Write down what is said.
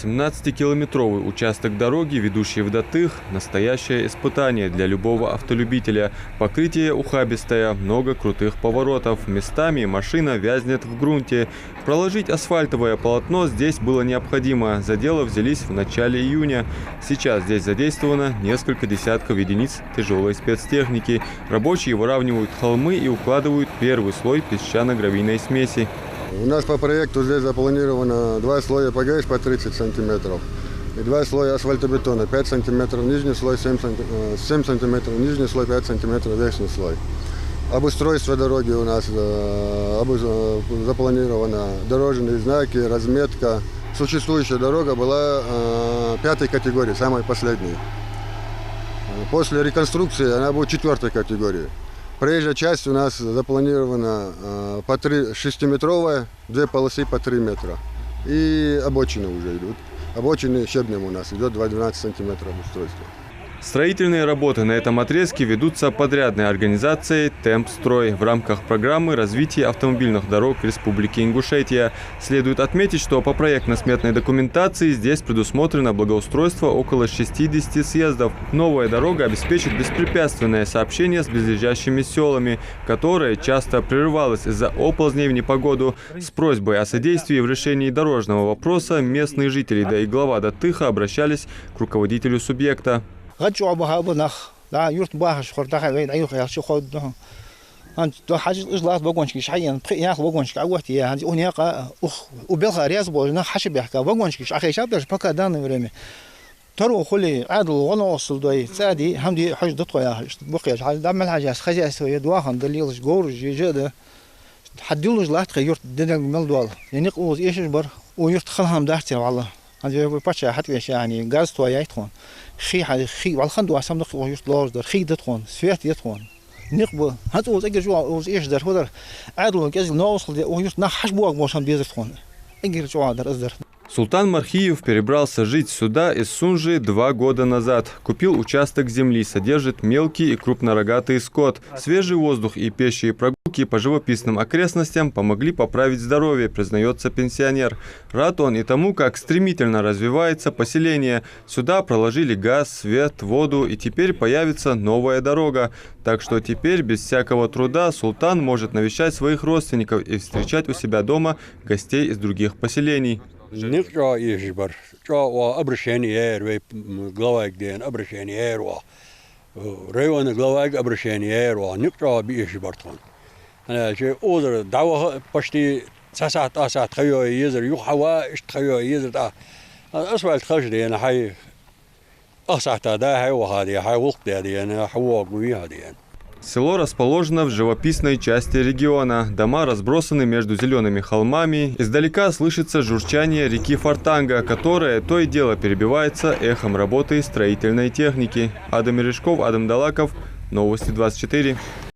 17-километровый участок дороги, ведущий в Датых – настоящее испытание для любого автолюбителя. Покрытие ухабистое, много крутых поворотов. Местами машина вязнет в грунте. Проложить асфальтовое полотно здесь было необходимо. За дело взялись в начале июня. Сейчас здесь задействовано несколько десятков единиц тяжелой спецтехники. Рабочие выравнивают холмы и укладывают первый слой песчано-гравийной смеси. У нас по проекту здесь запланировано 2 слоя ПГС по 30 сантиметров и 2 слоя асфальтобетона, 5 сантиметров нижний слой, 7 сантиметров нижний слой, 5 сантиметров верхний слой. Обустройство дороги у нас запланировано, дорожные знаки, разметка. Существующая дорога была 5-й категории, самой последней. После реконструкции она будет 4-й категории. Проезжая часть у нас запланирована 6-метровая, 2 полосы по 3 метра. И обочины уже идут. Обочины щебнем у нас идет 12 сантиметров устройства. Строительные работы на этом отрезке ведутся подрядной организацией «Темпстрой» в рамках программы развития автомобильных дорог Республики Ингушетия. Следует отметить, что по проектно-сметной документации здесь предусмотрено благоустройство около 60 съездов. Новая дорога обеспечит беспрепятственное сообщение с близлежащими селами, которое часто прерывалось из-за оползней в непогоду. С просьбой о содействии в решении дорожного вопроса местные жители, да и глава Датыха обращались к руководителю субъекта. غتشوا بها بنخ لا يرت بها شخور دخل وين أيوة يا شو خود ده أنت ده حاجة إجلاس بقونش كيش حيان بقي بقونش كعوتي يا هذه أنيقة وبلغ رياض بقولنا حشب يحكي بقونش كيش أخي شابش بقى دان ورمي ترو خلي عادل ولا وصل دوي سادي همدي حج دتقو يا بقيش على دم الحاجة خجالة سوية دواخن دليلش جورج يجده حديلوش لا تغيرت دنيا الملدوال يعني قوز إيش بر ويرت خلهم دحتي والله هذا بقى حتى يعني غاز تويا يتخون خي والخندو عسام نقطة ويرت لارج در خي دتخون سويت يتخون نقبل هذا وز أجر جوا وز إيش در هو در عادل كذا ناوصل ويرت نحش بوق موشان بيزتخون أجر جوا در أزدر. Султан Мархиев перебрался жить сюда из Сунжи 2 года назад. Купил участок земли, содержит мелкий и крупнорогатый скот. Свежий воздух и пешие прогулки по живописным окрестностям помогли поправить здоровье, признается пенсионер. Рад он и тому, как стремительно развивается поселение. Сюда проложили газ, свет, воду, и теперь появится новая дорога. Так что теперь без всякого труда Султан может навещать своих родственников и встречать у себя дома гостей из других поселений. نقطع يجبر قطع أبرشانيير وغلاوك دين أبرشانيير وريوان غلاوك أبرشانيير ونقطع بيجبرتون أنا شيء أوزر دعوة بشتي ساعات خيو يزر يوحوا إيش خيو يزر أسفل خش دي أنا حي أسعت ده هاي وهذه هاي وقت دي أنا حوا قوي هذه. Село расположено в живописной части региона. Дома разбросаны между зелеными холмами. Издалека слышится журчание реки Фортанга, которая то и дело перебивается эхом работы строительной техники. Адам Мережков, Адам Далаков. Новости 24.